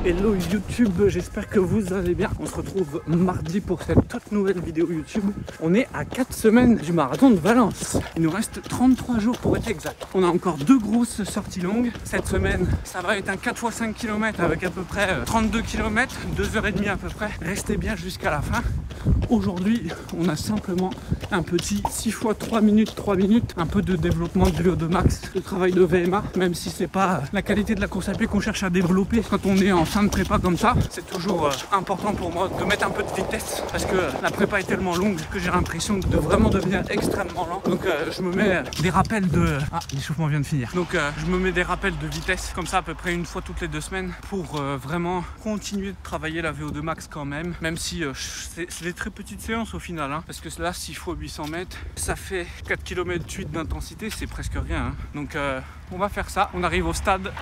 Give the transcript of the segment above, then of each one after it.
Hello YouTube, j'espère que vous allez bien. On se retrouve mardi pour cette toute nouvelle vidéo YouTube. On est à 4 semaines du marathon de Valence. Il nous reste 33 jours pour être exact. On a encore 2 grosses sorties longues. Cette semaine, ça va être un 4x5 km avec à peu près 32 km, 2h30 à peu près. Restez bien jusqu'à la fin. Aujourd'hui, on a simplement un petit 6x3 minutes, 3 minutes, un peu de développement du VO2 max, de travail de VMA, même si c'est pas la qualité de la course à pied qu'on cherche à développer quand on est en fin de prépa comme ça. C'est toujours important pour moi de mettre un peu de vitesse parce que la prépa est tellement longue que j'ai l'impression de vraiment devenir extrêmement lent. Donc je me mets des rappels de... Ah, l'échauffement vient de finir. Donc je me mets des rappels de vitesse comme ça à peu près une fois toutes les 2 semaines pour vraiment continuer de travailler la VO2 max quand même si c'est des très petites séances au final, hein, parce que là 6 x 800 mètres ça fait 4 km 8 d'intensité, c'est presque rien, hein. Donc on va faire ça, on arrive au stade.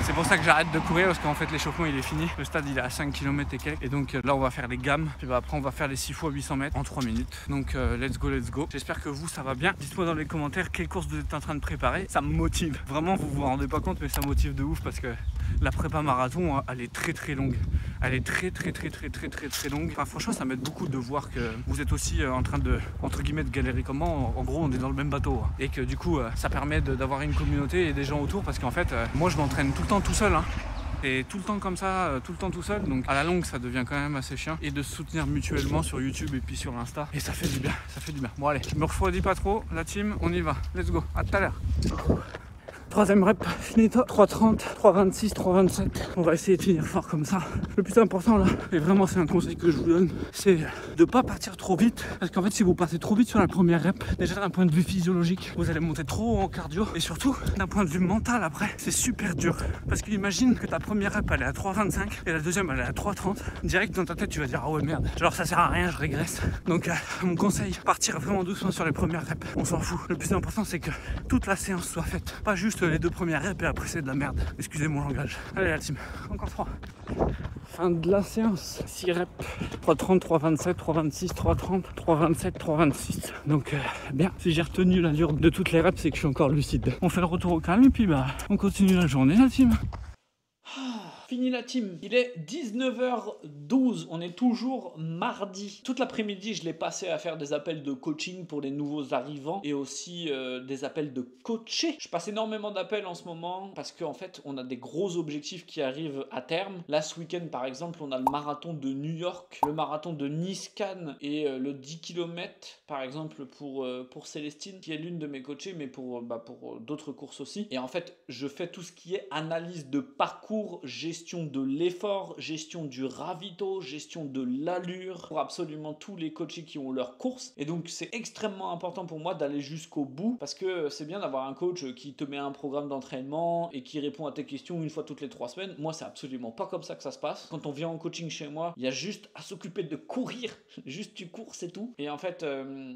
C'est pour ça que j'arrête de courir parce qu'en fait l'échauffement il est fini. Le stade il est à 5 km et quelques. Et donc là on va faire les gammes. Puis après on va faire les 6 x 800 mètres en 3 minutes. Donc let's go, let's go. J'espère que vous ça va bien. Dites-moi dans les commentaires quelle course vous êtes en train de préparer. Ça me motive. Vraiment vous vous rendez pas compte mais ça motive de ouf parce que la prépa marathon elle est très longue. Elle est très longue. Enfin franchement ça m'aide beaucoup de voir que vous êtes aussi en train de entre guillemets de galérer comme moi. En gros on est dans le même bateau. Hein. Et que du coup ça permet d'avoir une communauté et des gens autour parce qu'en fait moi je m'entraîne tout le temps tout seul, hein. Et tout le temps comme ça, tout le temps tout seul, donc à la longue ça devient quand même assez chiant. Et de se soutenir mutuellement sur YouTube et puis sur Insta. Et ça fait du bien, ça fait du bien. Bon allez, je me refroidis pas trop, la team, on y va. Let's go, à tout à l'heure. Troisième rep, finito, 3,30, 3,26, 3,27. On va essayer de finir fort comme ça. Le plus important là, et vraiment c'est un conseil que je vous donne, c'est de pas partir trop vite. Parce qu'en fait si vous partez trop vite sur la première rep, déjà d'un point de vue physiologique, vous allez monter trop haut en cardio. Et surtout, d'un point de vue mental après, c'est super dur. Parce qu'imagine que ta première rep elle est à 3,25 et la deuxième elle est à 3,30. Direct dans ta tête tu vas dire ah ouais merde, genre ça sert à rien, je régresse. Donc mon conseil, partir vraiment doucement sur les premières reps. On s'en fout. Le plus important c'est que toute la séance soit faite. Pas juste les 2 premières reps et après c'est de la merde. Excusez mon langage. Allez la team, encore 3. Fin de la séance. 6 reps. 3,30, 3,27, 3,26, 3,30, 3,27, 3,26. Donc bien, si j'ai retenu l'allure de toutes les reps, c'est que je suis encore lucide. On fait le retour au calme et puis on continue la journée la team. Fini la team, il est 19h12, on est toujours mardi. Toute l'après-midi, je l'ai passé à faire des appels de coaching pour les nouveaux arrivants et aussi des appels de coacher. Je passe énormément d'appels en ce moment parce qu'en fait, on a des gros objectifs qui arrivent à terme. Là, ce week-end, par exemple, on a le marathon de New York, le marathon de Nice-Cannes et le 10 km, par exemple, pour Célestine, qui est l'une de mes coachées, mais pour d'autres courses aussi. Et en fait, je fais tout ce qui est analyse de parcours, gestion de l'effort, gestion du ravito, gestion de l'allure pour absolument tous les coachés qui ont leur course. Et donc c'est extrêmement important pour moi d'aller jusqu'au bout parce que c'est bien d'avoir un coach qui te met un programme d'entraînement et qui répond à tes questions une fois toutes les 3 semaines. Moi c'est absolument pas comme ça que ça se passe. Quand on vient en coaching chez moi, il y a juste à s'occuper de courir. Juste tu cours, c'est tout. Et en fait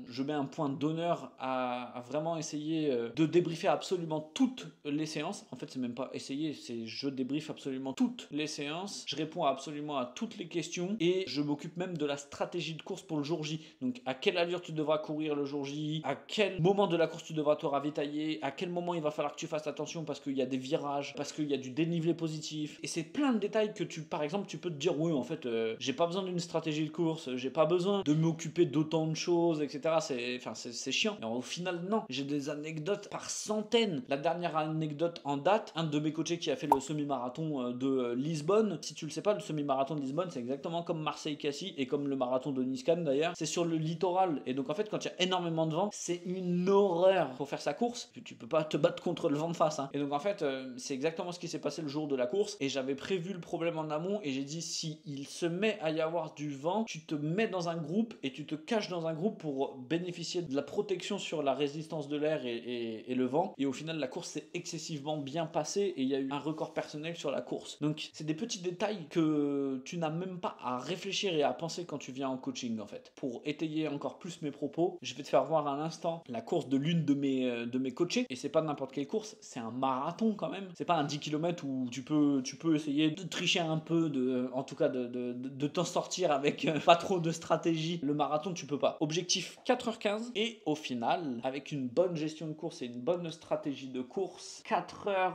je mets un point d'honneur à vraiment essayer de débriefer absolument toutes les séances. En fait c'est même pas essayer, c'est je débriefe absolument toutes les séances, je réponds absolument à toutes les questions et je m'occupe même de la stratégie de course pour le jour J. Donc à quelle allure tu devras courir le jour J, à quel moment de la course tu devras te ravitailler, à quel moment il va falloir que tu fasses attention parce qu'il y a des virages, parce qu'il y a du dénivelé positif. Et c'est plein de détails que par exemple tu peux te dire oui en fait j'ai pas besoin d'une stratégie de course, j'ai pas besoin de m'occuper d'autant de choses, etc. C'est chiant. Et au final non, j'ai des anecdotes par centaines. La dernière anecdote en date, un de mes coachés qui a fait le semi-marathon de Lisbonne. Si tu le sais pas, le semi-marathon de Lisbonne, c'est exactement comme Marseille-Cassis et comme le marathon de Nice-Cannes d'ailleurs. C'est sur le littoral. Et donc en fait, quand il y a énormément de vent, c'est une horreur pour faire sa course. Tu peux pas te battre contre le vent de face, hein. Et donc en fait, c'est exactement ce qui s'est passé le jour de la course. Et j'avais prévu le problème en amont et j'ai dit si il se met à y avoir du vent, tu te mets dans un groupe et tu te caches dans un groupe pour bénéficier de la protection sur la résistance de l'air et le vent. Et au final, la course s'est excessivement bien passée et il y a eu un record personnel sur la course. Donc c'est des petits détails que tu n'as même pas à réfléchir et à penser quand tu viens en coaching en fait. Pour étayer encore plus mes propos, je vais te faire voir à l'instant la course de l'une de mes coachés. Et c'est pas n'importe quelle course, c'est un marathon quand même. C'est pas un 10 km où tu peux essayer de tricher un peu, en tout cas de t'en sortir avec pas trop de stratégie. Le marathon tu peux pas. Objectif 4h15 et au final avec une bonne gestion de course et une bonne stratégie de course 4h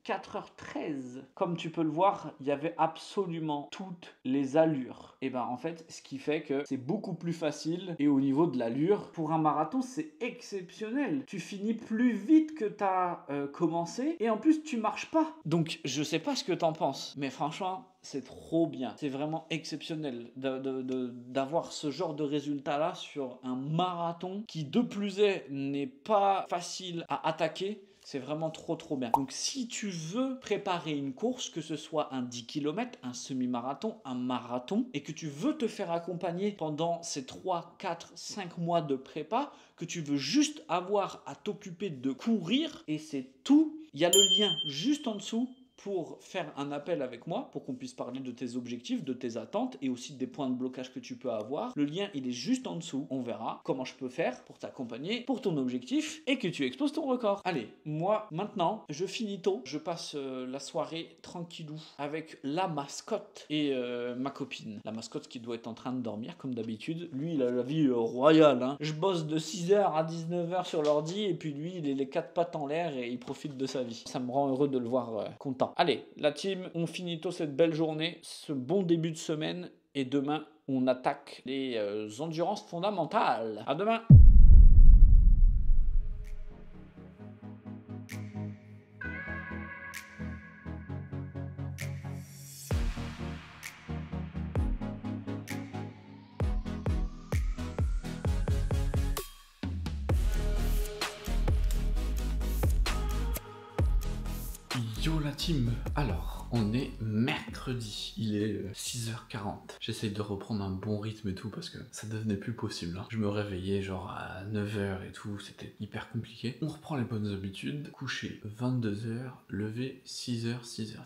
4h13. Comme tu peux le voir, il y avait absolument toutes les allures. Et ben en fait, ce qui fait que c'est beaucoup plus facile. Et au niveau de l'allure, pour un marathon, c'est exceptionnel. Tu finis plus vite que tu as commencé. Et en plus, tu marches pas. Donc, je sais pas ce que t'en penses. Mais franchement, c'est trop bien. C'est vraiment exceptionnel d'avoir ce genre de résultat-là sur un marathon qui, de plus est, n'est pas facile à attaquer. C'est vraiment trop bien. Donc si tu veux préparer une course, que ce soit un 10 km, un semi-marathon, un marathon, et que tu veux te faire accompagner pendant ces 3, 4, 5 mois de prépa, que tu veux juste avoir à t'occuper de courir, et c'est tout, il y a le lien juste en dessous pour faire un appel avec moi, pour qu'on puisse parler de tes objectifs, de tes attentes et aussi des points de blocage que tu peux avoir. Le lien, il est juste en dessous. On verra comment je peux faire pour t'accompagner, pour ton objectif et que tu exploses ton record. Allez, moi, maintenant, je finis tôt. Je passe la soirée tranquillou avec la mascotte et ma copine. La mascotte qui doit être en train de dormir, comme d'habitude. Lui, il a la vie royale. Hein. Je bosse de 6h à 19h sur l'ordi et puis lui, il est les 4 pattes en l'air et il profite de sa vie. Ça me rend heureux de le voir content. Allez, la team, on finit tôt cette belle journée, ce bon début de semaine, et demain, on attaque les endurances fondamentales. À demain! Yo la team, alors on est mercredi, il est 6h40. J'essaye de reprendre un bon rythme et tout parce que ça devenait plus possible. Hein. Je me réveillais genre à 9h et tout, c'était hyper compliqué. On reprend les bonnes habitudes, coucher 22h, lever 6h, 6h30.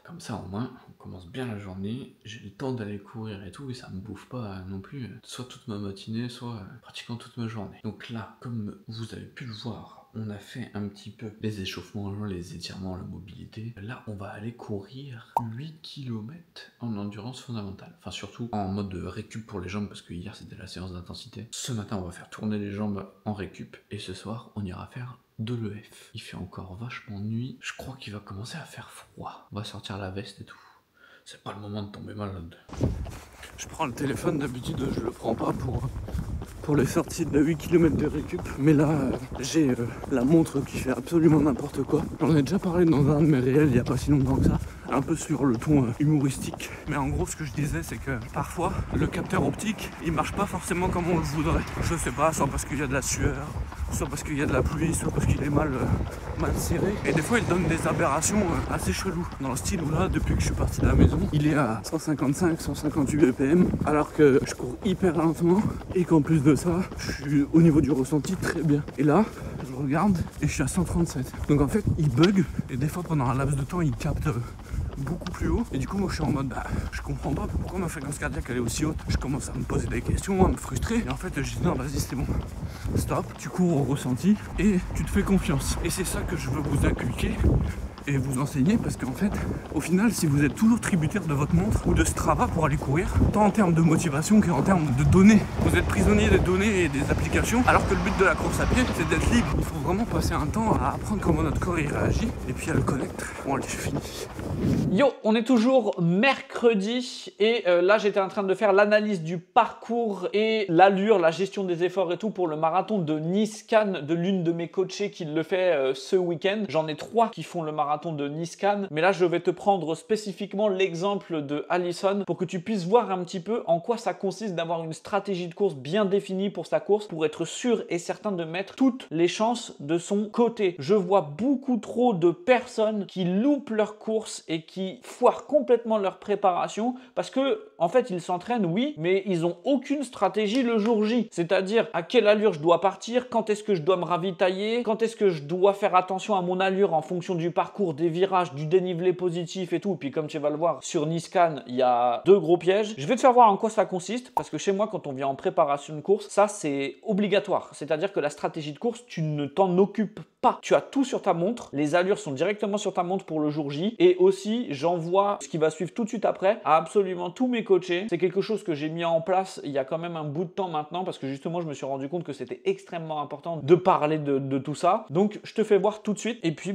Comme ça au moins, on commence bien la journée, j'ai le temps d'aller courir et tout, et ça me bouffe pas non plus, soit toute ma matinée, soit pratiquement toute ma journée. Donc là, comme vous avez pu le voir, on a fait un petit peu les échauffements, les étirements, la mobilité. Là, on va aller courir 8 km en endurance fondamentale. Enfin, surtout en mode récup pour les jambes, parce que hier, c'était la séance d'intensité. Ce matin, on va faire tourner les jambes en récup, et ce soir, on ira faire de l'EF. Il fait encore vachement nuit. Je crois qu'il va commencer à faire froid. On va sortir la veste et tout. C'est pas le moment de tomber malade. Je prends le téléphone, d'habitude je le prends pas pour les sorties de 8 km de récup. Mais là, j'ai la montre qui fait absolument n'importe quoi. J'en ai déjà parlé dans un de mes réels il y a pas si longtemps que ça. Un peu sur le ton humoristique. Mais en gros, ce que je disais, c'est que parfois, le capteur optique, il marche pas forcément comme on le voudrait. Je sais pas, soit parce qu'il y a de la sueur, soit parce qu'il y a de la pluie, soit parce qu'il est mal serré. Et des fois, il donne des aberrations assez cheloues. Dans le style où là, depuis que je suis parti de la maison, il est à 155, 158 BPM, alors que je cours hyper lentement et qu'en plus de ça, je suis au niveau du ressenti très bien. Et là, je regarde et je suis à 137. Donc en fait, il bug et des fois, pendant un laps de temps, il capte beaucoup plus haut. Et du coup, moi, je suis en mode, je comprends pas pourquoi ma fréquence cardiaque elle est aussi haute. Je commence à me poser des questions, à me frustrer. Et en fait, je dis non, vas-y, c'est bon. Stop, tu cours au ressenti et tu te fais confiance. Et c'est ça que je veux vous inculquer et vous enseigner, parce qu'en fait, au final, si vous êtes toujours tributaire de votre montre ou de Strava pour aller courir, tant en termes de motivation qu'en termes de données, vous êtes prisonnier des données et des applications, alors que le but de la course à pied, c'est d'être libre. Il faut vraiment passer un temps à apprendre comment notre corps y réagit et puis à le connaître. Bon, allez, je finis. Yo, on est toujours mercredi et là j'étais en train de faire l'analyse du parcours et l'allure, la gestion des efforts et tout pour le marathon de Nice-Cannes de l'une de mes coachées qui le fait ce week-end. J'en ai 3 qui font le marathon de Nice-Cannes, mais là je vais te prendre spécifiquement l'exemple de Alison pour que tu puisses voir un petit peu en quoi ça consiste d'avoir une stratégie de course bien définie pour sa course, pour être sûr et certain de mettre toutes les chances de son côté. Je vois beaucoup trop de personnes qui loupent leur course et qui foirent complètement leur préparation parce que en fait ils s'entraînent, oui, mais ils ont aucune stratégie le jour J. C'est-à-dire à quelle allure je dois partir, quand est-ce que je dois me ravitailler, quand est-ce que je dois faire attention à mon allure en fonction du parcours, des virages, du dénivelé positif et tout. Puis comme tu vas le voir sur Nice-Cannes, il y a 2 gros pièges. Je vais te faire voir en quoi ça consiste parce que chez moi quand on vient en préparation de course, ça c'est obligatoire. C'est-à-dire que la stratégie de course, tu ne t'en occupes pas. Tu as tout sur ta montre, les allures sont directement sur ta montre pour le jour J et aussi j'envoie ce qui va suivre tout de suite après à absolument tous mes coachés. C'est quelque chose que j'ai mis en place il y a quand même un bout de temps maintenant parce que justement je me suis rendu compte que c'était extrêmement important de parler de tout ça. Donc je te fais voir tout de suite et puis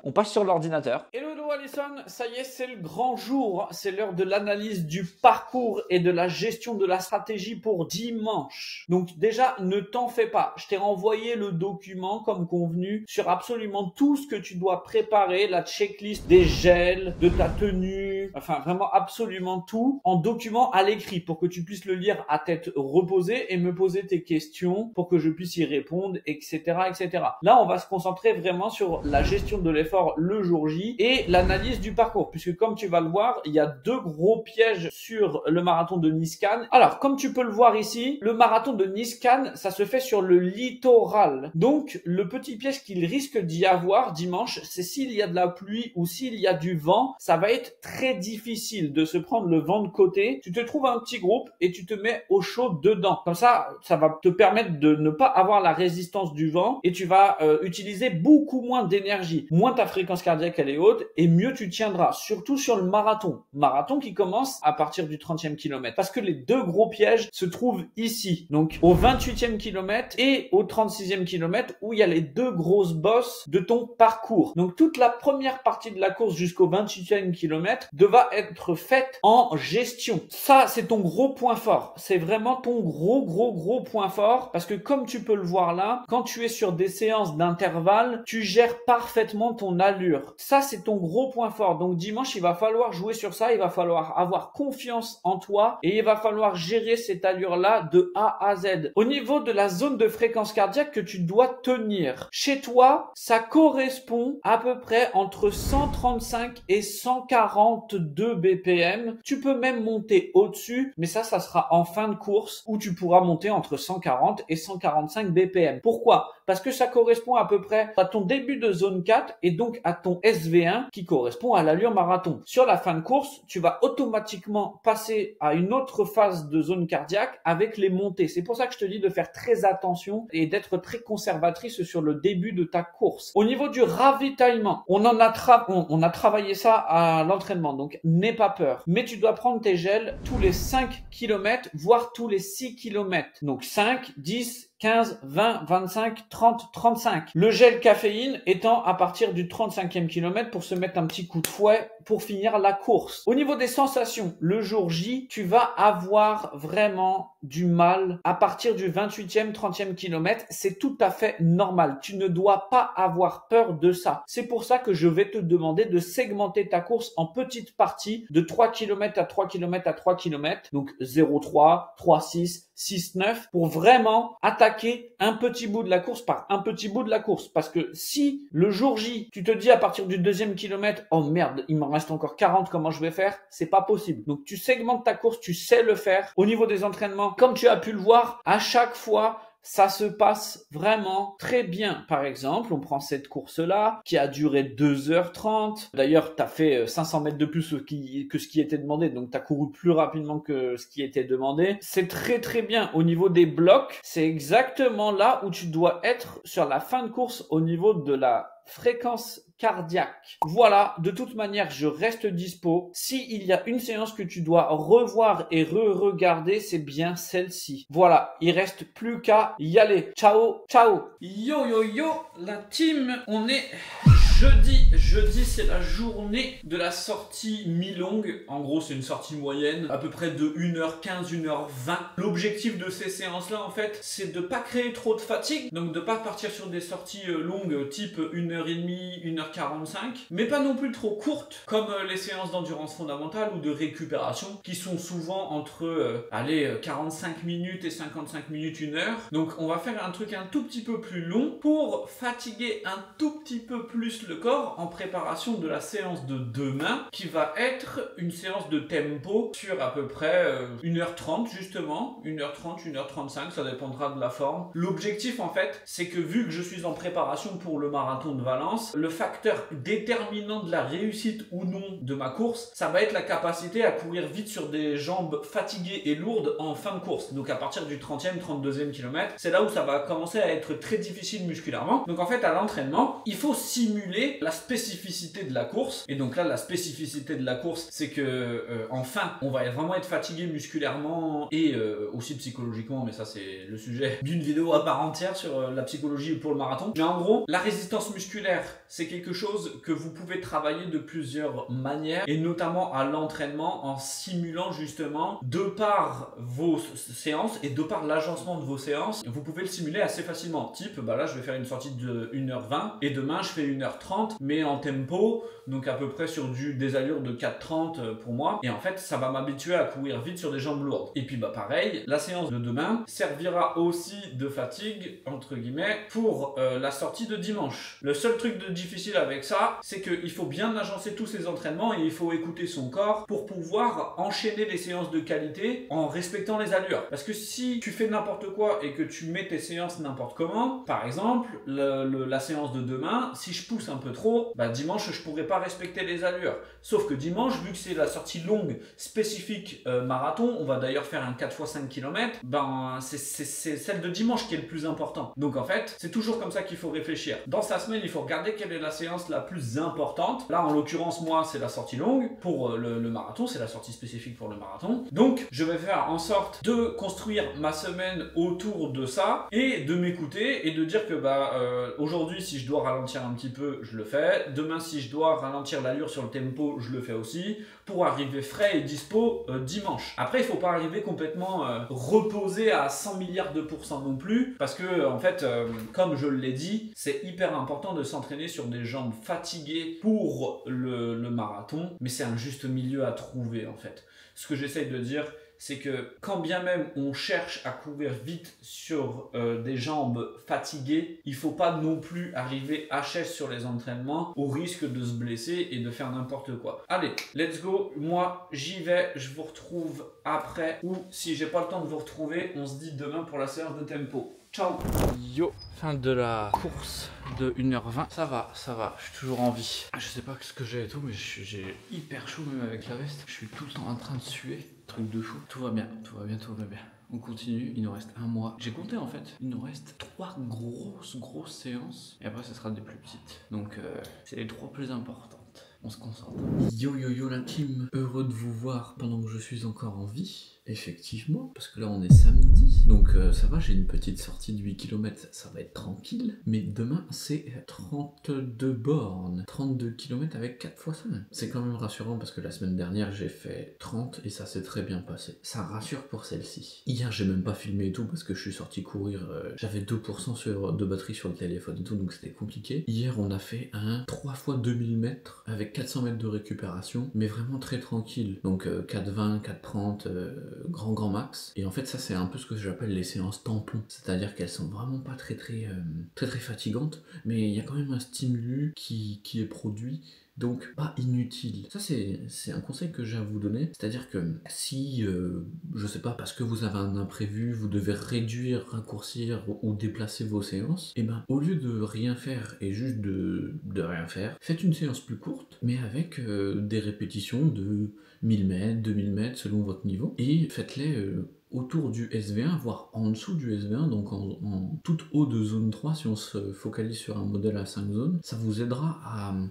on passe sur l'ordinateur. Hello Alison, ça y est, c'est le grand jour. C'est l'heure de l'analyse du parcours et de la gestion de la stratégie pour dimanche. Donc déjà, ne t'en fais pas. Je t'ai renvoyé le document comme convenu sur absolument tout ce que tu dois préparer, la checklist des gels, de ta tenue, enfin vraiment absolument tout en document à l'écrit pour que tu puisses le lire à tête reposée et me poser tes questions pour que je puisse y répondre, etc., etc. Là, on va se concentrer vraiment sur la gestion de l'effort le jour J et l'analyse du parcours, puisque comme tu vas le voir, il y a deux gros pièges sur le marathon de Nice-Cannes. Alors, comme tu peux le voir ici, le marathon de Nice-Cannes, ça se fait sur le littoral. Donc, le petit piège qu'il risque d'y avoir dimanche, c'est s'il y a de la pluie ou s'il y a du vent, ça va être très difficile de se prendre le vent de côté. Tu te trouves un petit groupe et tu te mets au chaud dedans. Comme ça va te permettre de ne pas avoir la résistance du vent et tu vas utiliser beaucoup moins d'énergie. Moins ta fréquence cardiaque elle est haute et mieux tu tiendras, surtout sur le marathon. Marathon qui commence à partir du 30e kilomètre. Parce que les deux gros pièges se trouvent ici. Donc au 28e kilomètre et au 36e kilomètre où il y a les deux grosses bosses de ton parcours. Donc toute la première partie de la course jusqu'au 28e kilomètre devra être faite en gestion. Ça, c'est ton gros point fort. C'est vraiment ton gros point fort parce que comme tu peux le voir là, quand tu es sur des séances d'intervalle, tu gères parfaitement ton allure. Ça, c'est ton gros point fort. Donc dimanche, il va falloir jouer sur ça. Il va falloir avoir confiance en toi et il va falloir gérer cette allure-là de A à Z. Au niveau de la zone de fréquence cardiaque que tu dois tenir, chez toi, ça correspond à peu près entre 135 et 142 BPM. Tu peux même monter au-dessus, mais ça sera en fin de course où tu pourras monter entre 140 et 145 BPM. Pourquoi? Parce que ça correspond à peu près à ton début de zone 4 et donc à ton SV1 qui correspond à l'allure marathon. Sur la fin de course, tu vas automatiquement passer à une autre phase de zone cardiaque avec les montées. C'est pour ça que je te dis de faire très attention et d'être très conservatrice sur le début de ta course. Au niveau du ravitaillement, on a travaillé ça à l'entraînement, donc n'aie pas peur. Mais tu dois prendre tes gels tous les 5 km, voire tous les 6 km. Donc 5, 10, 15, 20, 25, 30, 35. Le gel caféine étant à partir du 35e kilomètre pour se mettre un petit coup de fouet pour finir la course. Au niveau des sensations, le jour J, tu vas avoir vraiment du mal à partir du 28e, 30e kilomètre. C'est tout à fait normal. Tu ne dois pas avoir peur de ça. C'est pour ça que je vais te demander de segmenter ta course en petites parties de 3 km à 3 km à 3 km. Donc 0,3, 3,6, 6,9 pour vraiment attaquer un petit bout de la course par un petit bout de la course. Parce que si le jour J, tu te dis à partir du 2e kilomètre, oh merde, il m'en reste encore 40, comment je vais faire? C'est pas possible. Donc tu segmentes ta course, tu sais le faire. Au niveau des entraînements, comme tu as pu le voir, à chaque fois, ça se passe vraiment très bien. Par exemple, on prend cette course-là qui a duré 2h30. D'ailleurs, tu as fait 500 mètres de plus que ce qui était demandé. Donc, tu as couru plus rapidement que ce qui était demandé. C'est très bien. Au niveau des blocs, c'est exactement là où tu dois être sur la fin de course au niveau de la fréquence cardiaque. Voilà, de toute manière, je reste dispo. S'il y a une séance que tu dois revoir et re-regarder, c'est bien celle-ci. Voilà, il reste plus qu'à y aller. Ciao, ciao. Yo, la team, on est jeudi. Jeudi, c'est la journée de la sortie mi-longue. En gros, c'est une sortie moyenne, à peu près de 1h15, 1h20. L'objectif de ces séances-là, en fait, c'est de ne pas créer trop de fatigue. Donc, de ne pas partir sur des sorties longues, type 1h30, 1h45. Mais pas non plus trop courtes, comme les séances d'endurance fondamentale ou de récupération, qui sont souvent entre, 45 minutes et 55 minutes, 1 heure. Donc, on va faire un truc un tout petit peu plus long pour fatiguer un tout petit peu plus le corps en préparation de la séance de demain qui va être une séance de tempo sur à peu près 1h30 justement, 1h30, 1h35, ça dépendra de la forme. L'objectif en fait, c'est que vu que je suis en préparation pour le marathon de Valence, le facteur déterminant de la réussite ou non de ma course, ça va être la capacité à courir vite sur des jambes fatiguées et lourdes en fin de course. Donc à partir du 30e, 32e kilomètre, c'est là où ça va commencer à être très difficile musculairement. Donc en fait à l'entraînement, il faut simuler et la spécificité de la course. Et donc là, la spécificité de la course, c'est que enfin, on va vraiment être fatigué musculairement et aussi psychologiquement, mais ça c'est le sujet d'une vidéo à part entière sur la psychologie pour le marathon. Mais en gros, la résistance musculaire, c'est quelque chose que vous pouvez travailler de plusieurs manières et notamment à l'entraînement en simulant justement de par vos séances et de par l'agencement de vos séances, vous pouvez le simuler assez facilement. Type, bah là je vais faire une sortie de 1h20 et demain je fais 1h30 mais en tempo, donc à peu près sur des allures de 4h30 pour moi. Et en fait, ça va m'habituer à courir vite sur des jambes lourdes. Et puis bah pareil, la séance de demain servira aussi de fatigue, entre guillemets, pour la sortie de dimanche. Le seul truc de difficile avec ça, c'est qu'il faut bien agencer tous ses entraînements et il faut écouter son corps pour pouvoir enchaîner les séances de qualité en respectant les allures. Parce que si tu fais n'importe quoi et que tu mets tes séances n'importe comment, par exemple, la séance de demain, si je pousse un peu trop, bah dimanche je pourrais pas respecter les allures. Sauf que dimanche, vu que c'est la sortie longue spécifique marathon, on va d'ailleurs faire un 4x5 km, ben c'est celle de dimanche qui est le plus important. Donc en fait, c'est toujours comme ça qu'il faut réfléchir. Dans sa semaine, il faut regarder quelle est la séance la plus importante. Là, en l'occurrence, moi, c'est la sortie longue. Pour le marathon, c'est la sortie spécifique pour le marathon. Donc, je vais faire en sorte de construire ma semaine autour de ça et de m'écouter et de dire que bah aujourd'hui, si je dois ralentir un petit peu, je le fais. Demain, si je dois ralentir l'allure sur le tempo, je le fais aussi pour arriver frais et dispo dimanche. Après, il faut pas arriver complètement reposé à 100 milliards de % non plus parce que en fait, comme je l'ai dit, c'est hyper important de s'entraîner sur des jambes fatiguées pour le marathon, mais c'est un juste milieu à trouver en fait. Ce que j'essaye de dire, c'est que quand bien même on cherche à courir vite sur des jambes fatiguées, il ne faut pas non plus arriver HS sur les entraînements au risque de se blesser et de faire n'importe quoi. Allez, let's go, moi j'y vais, je vous retrouve après, ou si j'ai pas le temps de vous retrouver, on se dit demain pour la séance de tempo. Ciao. Yo, fin de la course de 1h20. Ça va, je suis toujours en vie. Je sais pas ce que j'ai et tout, mais j'ai hyper chaud même avec la veste. Je suis tout le temps en train de suer. Truc de fou. Tout va bien. On continue, il nous reste un mois. J'ai compté en fait, il nous reste 3 grosses séances. Et après, ce sera des plus petites. Donc, c'est les 3 plus importantes. On se concentre. Yo la team, heureux de vous voir pendant que je suis encore en vie. Effectivement, parce que là on est samedi, donc ça va, j'ai une petite sortie de 8 km, ça va être tranquille, mais demain c'est 32 bornes, 32 km avec 4 x 5. C'est quand même rassurant parce que la semaine dernière j'ai fait 30 et ça s'est très bien passé. Ça rassure pour celle-ci. Hier j'ai même pas filmé et tout parce que je suis sorti courir, j'avais 2% de batterie sur le téléphone et tout, donc c'était compliqué. Hier on a fait un 3 x 2000 mètres avec 400 mètres de récupération, mais vraiment très tranquille, donc 4,20, 4,30, grand max. Et en fait ça c'est un peu ce que j'appelle les séances tampons, c'est-à-dire qu'elles sont vraiment pas très fatigantes, mais il y a quand même un stimulus qui est produit, donc pas inutile. Ça c'est un conseil que j'ai à vous donner, c'est-à-dire que si je sais pas, parce que vous avez un imprévu, vous devez réduire, raccourcir ou déplacer vos séances, et ben au lieu de rien faire et juste de rien faire, faites une séance plus courte mais avec des répétitions de 1000 mètres, 2000 mètres selon votre niveau, et faites-les autour du SV1, voire en dessous du SV1, donc en tout haut de zone 3, si on se focalise sur un modèle à 5 zones, ça vous aidera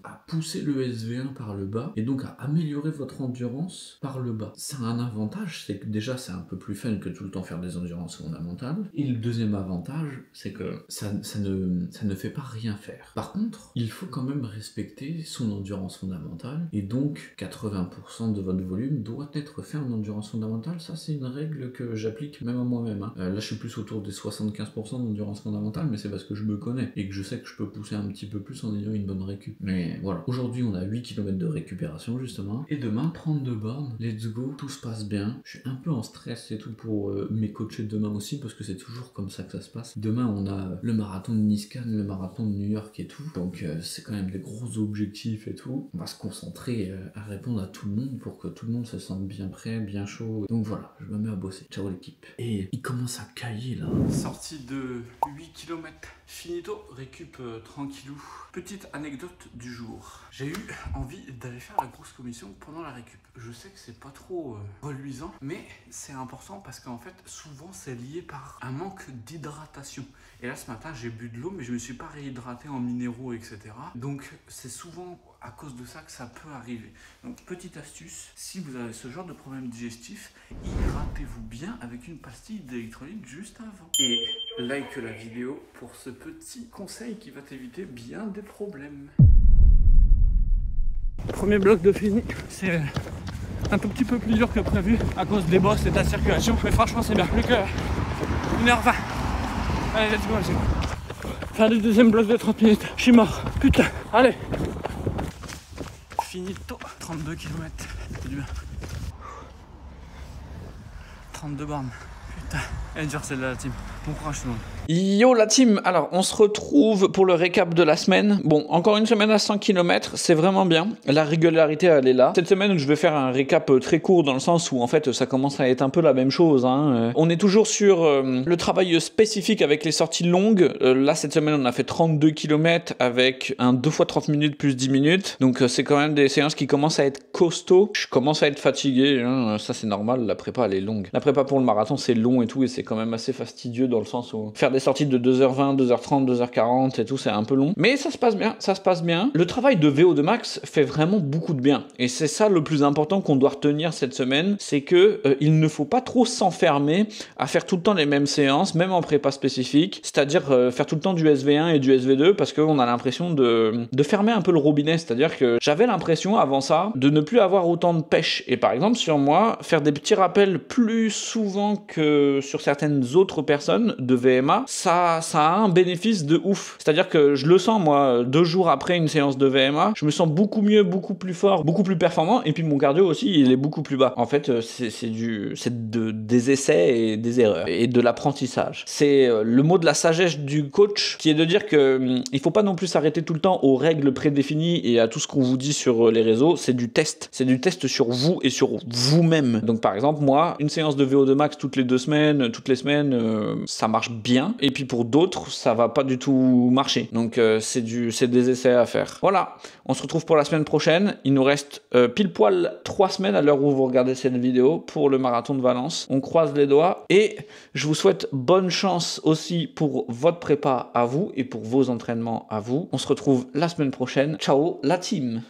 à pousser le SV1 par le bas, et donc à améliorer votre endurance par le bas. Ça a un avantage, c'est que déjà c'est un peu plus fun que tout le temps faire des endurances fondamentales, et le deuxième avantage, c'est que ça ne fait pas rien faire. Par contre, il faut quand même respecter son endurance fondamentale, et donc 80% de votre volume doit être fait en endurance fondamentale. Ça c'est une règle que j'applique même à moi-même. Là je suis plus autour des 75% d'endurance fondamentale, mais c'est parce que je me connais et que je sais que je peux pousser un petit peu plus en ayant une bonne récup. Mais voilà, aujourd'hui on a 8 km de récupération justement, et demain 32 bornes, let's go, tout se passe bien. Je suis un peu en stress et tout pour mes coachés de demain aussi, parce que c'est toujours comme ça que ça se passe. Demain on a le marathon de Niskan, le marathon de New York et tout, donc c'est quand même des gros objectifs et tout. On va se concentrer à répondre à tout le monde pour que tout le monde se sente bien prêt, bien chaud. Donc voilà, je me mets à bosser. Ciao l'équipe. Et il commence à cailler là. Sortie de 8 km. Finito, récup tranquillou. Petite anecdote du jour. J'ai eu envie d'aller faire la grosse commission pendant la récup. Je sais que c'est pas trop reluisant, mais c'est important parce qu'en fait, souvent c'est lié par un manque d'hydratation. Et là, ce matin, j'ai bu de l'eau, mais je me suis pas réhydraté en minéraux, etc. Donc, c'est souvent à cause de ça que ça peut arriver. Donc, petite astuce, si vous avez ce genre de problème digestif, hydratez-vous bien avec une pastille d'électrolyte juste avant. Et like la vidéo pour ce petit conseil qui va t'éviter bien des problèmes. Premier bloc de fini, c'est un tout petit peu plus dur que prévu à cause des bosses et de la circulation, mais franchement c'est bien, plus que 1h20. Allez, let's go, c'est bon. Faire le deuxième bloc de 30 minutes, je suis mort, putain, allez. Finito, 32 km, c'est du bien. 32 bornes, putain, elle est dure celle-là la team, bon courage tout le monde. Yo la team, alors on se retrouve pour le récap de la semaine. Bon, encore une semaine à 100 km, c'est vraiment bien. La régularité elle est là. Cette semaine je vais faire un récap très court dans le sens où en fait ça commence à être un peu la même chose. On est toujours sur le travail spécifique avec les sorties longues. Là cette semaine on a fait 32 km avec un 2 fois 30 minutes plus 10 minutes. Donc c'est quand même des séances qui commencent à être costauds. Je commence à être fatigué, ça c'est normal, la prépa elle est longue. La prépa pour le marathon c'est long et tout et c'est quand même assez fastidieux dans le sens où faire des sorties de 2h20, 2h30, 2h40 et tout, c'est un peu long. Mais ça se passe bien, ça se passe bien. Le travail de VO2 max fait vraiment beaucoup de bien. Et c'est ça le plus important qu'on doit retenir cette semaine, c'est que il ne faut pas trop s'enfermer à faire tout le temps les mêmes séances, même en prépa spécifique, c'est-à-dire faire tout le temps du SV1 et du SV2 parce qu'on a l'impression de fermer un peu le robinet, c'est-à-dire que j'avais l'impression avant ça de ne plus avoir autant de pêche. Et par exemple sur moi, faire des petits rappels plus souvent que sur certaines autres personnes de VMA, ça a un bénéfice de ouf. C'est-à-dire que je le sens, moi, 2 jours après une séance de VMA, je me sens beaucoup mieux, beaucoup plus fort, beaucoup plus performant, et puis mon cardio aussi, il est beaucoup plus bas. En fait, c'est des essais et des erreurs, et de l'apprentissage. C'est le mot de la sagesse du coach, qui est de dire que il faut pas non plus s'arrêter tout le temps aux règles prédéfinies et à tout ce qu'on vous dit sur les réseaux, c'est du test. C'est du test sur vous et sur vous-même. Donc par exemple, moi, une séance de VO2 max toutes les semaines, ça marche bien. Et puis pour d'autres, ça va pas du tout marcher. Donc c'est des essais à faire. Voilà, on se retrouve pour la semaine prochaine. Il nous reste pile poil 3 semaines à l'heure où vous regardez cette vidéo pour le marathon de Valence. On croise les doigts et je vous souhaite bonne chance aussi pour votre prépa à vous et pour vos entraînements à vous. On se retrouve la semaine prochaine. Ciao la team!